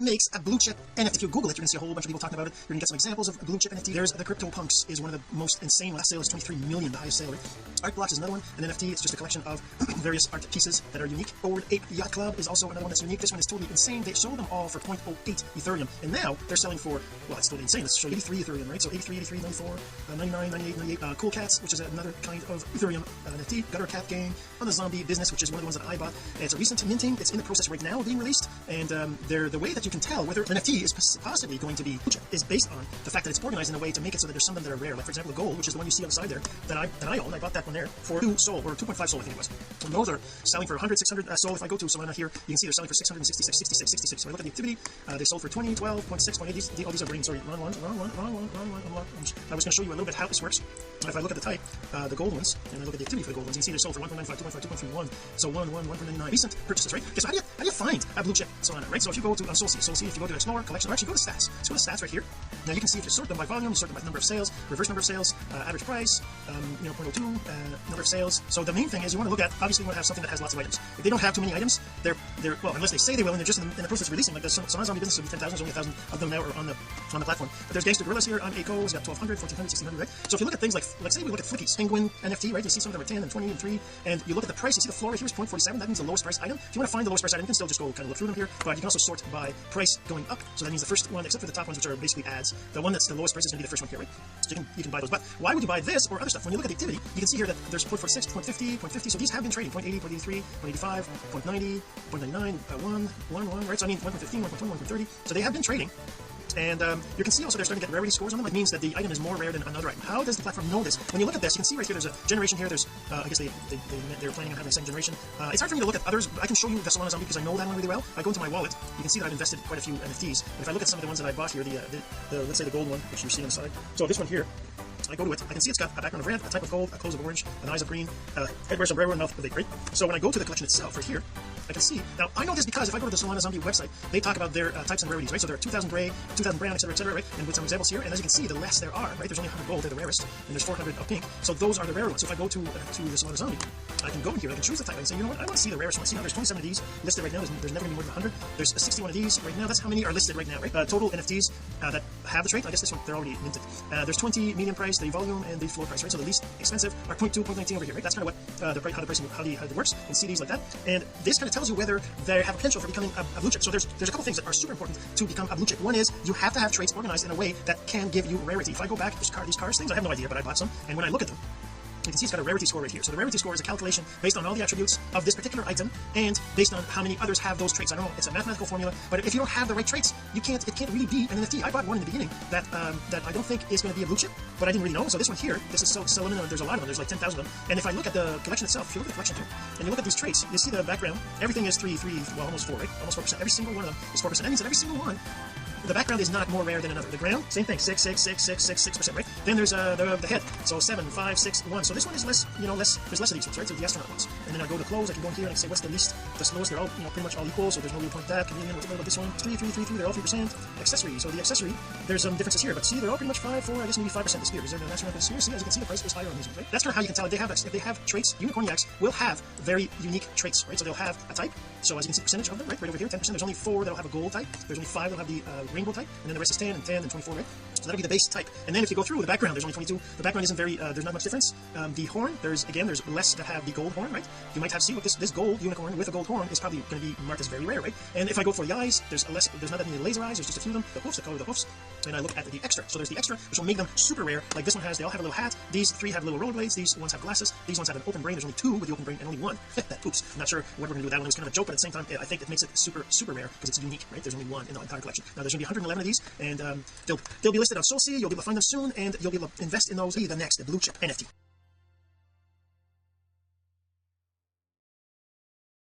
makes a blue chip NFT? If you Google it, you're gonna see a whole bunch of people talking about it. You're gonna get some examples of blue chip NFT. There's the CryptoPunks, is one of the most insane. Last sale is 23 million, the highest sale, right? Art Blocks is another one. An NFT, it's just a collection of various art pieces that are unique. Bored Ape Yacht Club is also another one that's unique. This one is totally insane. They sold them all for 0.08 Ethereum, and now they're selling for, well, it's totally insane. Let's show 83 Ethereum, right? So 83, 83, 94, 99, 98, 98. Cool Cats, which is another kind of Ethereum NFT. Gutter Cat Game on the Zombie Business, which is one of the ones that I bought. It's a recent minting. It's in the process right now of being released, and the way that you can tell whether an NFT is possibly going to be is based on the fact that it's organized in a way to make it so that there's some of them that are rare. Like for example, the gold, which is the one you see on the side there, that I own. I bought that one there for 2 SOL, or 2.5 SOL, I think it was. And those are selling for 100, 600 SOL. If I go to someone here, you can see they're selling for 666, 66, 66. So I look at the activity, they sold for 20, 12, 0.6, 0.8. All these are green. Sorry, wrong one. I was going to show you a little bit how this works. If I look at the type, the gold ones, and I look at the activity for the gold ones, you can see they sold for 1.95, 2.5, 2.31. So 1.99 recent purchases, right? Okay, so how do you find a blue chip Solana, right? So if you go to Solsea, if you go to Explorer, Collection, or actually go to Stats. So go to Stats right here. Now you can see if you sort them by volume, you sort them by number of sales, reverse number of sales, average price, 0.02, number of sales. So the main thing is you want to look at, obviously you want to have something that has lots of items. If they don't have too many items, they're well, unless they say they will, and they're just in the process of releasing. Like the Solana Zombie Business will be 10,000, there's only 1,000 of them now are on the platform. But there's Gangster Gorillas here on ACO, it's got 1,200, 1,400, 1,600, right? So if you look at things like say we look at Flicky's Penguin NFT, right? You see some of them are 10 and 20 and 3, and you look at the price, you see the floor right here is 0.47. That means the lowest price item. If you want to find the lowest price item, you can still just go kind of look through them here, but you can also sort by price going up. So that means the first one, except for the top ones, which are basically ads, the one that's the lowest price is going to be the first one here, right? So you can buy those. But why would you buy this or other stuff? When you look at the activity, you can see here that there's 0.46, 0.50, 0.50. So these have been trading 0.80, 0.83, 0.85, 0.90, 0.99, 1, right? So I mean 1.15, 1.20, 1.30. So they have been trading. And you can see also they're starting to get rarity scores on them. It means that the item is more rare than another item. How does the platform know this? When you look at this, you can see right here there's a generation here. There's I guess they're planning on having the same generation. It's hard for me to look at others. I can show you the Solana Zombie because I know that one really well. I go into my wallet, you can see that I've invested quite a few NFTs. And if I look at some of the ones that I bought here, the let's say the gold one, which you see on the side. So this one here, I go to it, I can see it's got a background of red, a type of gold, a close of orange, an eyes of green, head wear sombrero, and mouth of eight, right? So when I go to the collection itself right here, I can see, now I know this because if I go to the Solana Zombie website, they talk about their types and rarities, right? So there are 2,000 gray, 2,000 brown, etc., right? And with some examples here, and as you can see, the less there are, right? There's only 100 gold, they're the rarest, and there's 400 of pink. So those are the rare ones. So if I go to the Solana Zombie, I can go in here, I can choose the type, I can say, you know what, I want to see the rarest one. See now there's 27 of these listed right now, there's never going to be more than 100. There's 61 of these right now, that's how many are listed right now, right? Total NFTs that have the trait, I guess this one, they're already minted. There's 20 medium price, the volume, and the floor price, right? So the least expensive are 0.2, 0.19 over here, right? That's kind of what how it works. You can see these like that, and this kind of tells you whether they have potential for becoming a blue chip. So there's a couple things that are super important to become a blue chip. One is you have to have traits organized in a way that can give you rarity. If I go back, these cars things, I have no idea, but I bought some, and when I look at them, you can see it's got a rarity score right here. So the rarity score is a calculation based on all the attributes of this particular item and based on how many others have those traits. I don't know, it's a mathematical formula, but if you don't have the right traits, it can't really be an NFT. I bought one in the beginning that I don't think is going to be a blue chip, but I didn't really know. So this one here, this is so limited. There's a lot of them. There's like 10,000 of them. And if I look at the collection itself, if you look at the collection here, and you look at these traits, you see the background. Everything is well, almost 4, right? Almost 4%. Every single one of them is 4%. That means that every single one, the background is not more rare than another. The ground, same thing, 6%, right? Then there's the head, so 7, 5, 6, 1. So this one is less, there's less of these ones, right? So the astronaut ones. And then I go to close, I can go in here and I can say what's the least, the slowest. They're all, pretty much all equal, so there's no real point to that. Chameleon, what's about this one? 3, they're all 3%. Accessory, so the accessory, there's some differences here, but see, they're all pretty much 5, 4, I guess maybe 5%. The spear, is there an astronaut with a spear? See, as you can see, the price is higher on these ones, right? That's kind of how you can tell if they have traits. Unicorniacs will have very unique traits, right? So they'll have a type. So as you can see, percentage of them, right over here, 10%. There's only 4 that'll have a gold type. There's only 5 that'll have the rainbow type, and then the rest is 10 and 10 and 24, right? So that'll be the base type. And then if you go through the background, there's only 22. The background isn't very, there's not much difference. The horn, there's less that have the gold horn, right? You might have seen what this gold unicorn with a gold horn is probably going to be marked as very rare, right? And if I go for the eyes, there's not that many laser eyes, there's just a few of them. The hoofs, the color of the hoofs. And I look at the extra. So there's the extra, which will make them super rare. Like this one has, they all have a little hat. These 3 have little rollerblades. These ones have glasses. These ones have an open brain. There's only 2 with the open brain and only 1. Oops. I'm not sure what we're going to do with that one. It was kind of a joke, but at the same time, I think it makes it super rare because it's unique, right? There's only 1 in the entire collection. Now there's going to be 111 of these, and they'll be listed on Solsea. You'll be able to find them soon, and you'll be able to invest in those. Be the next blue chip NFT.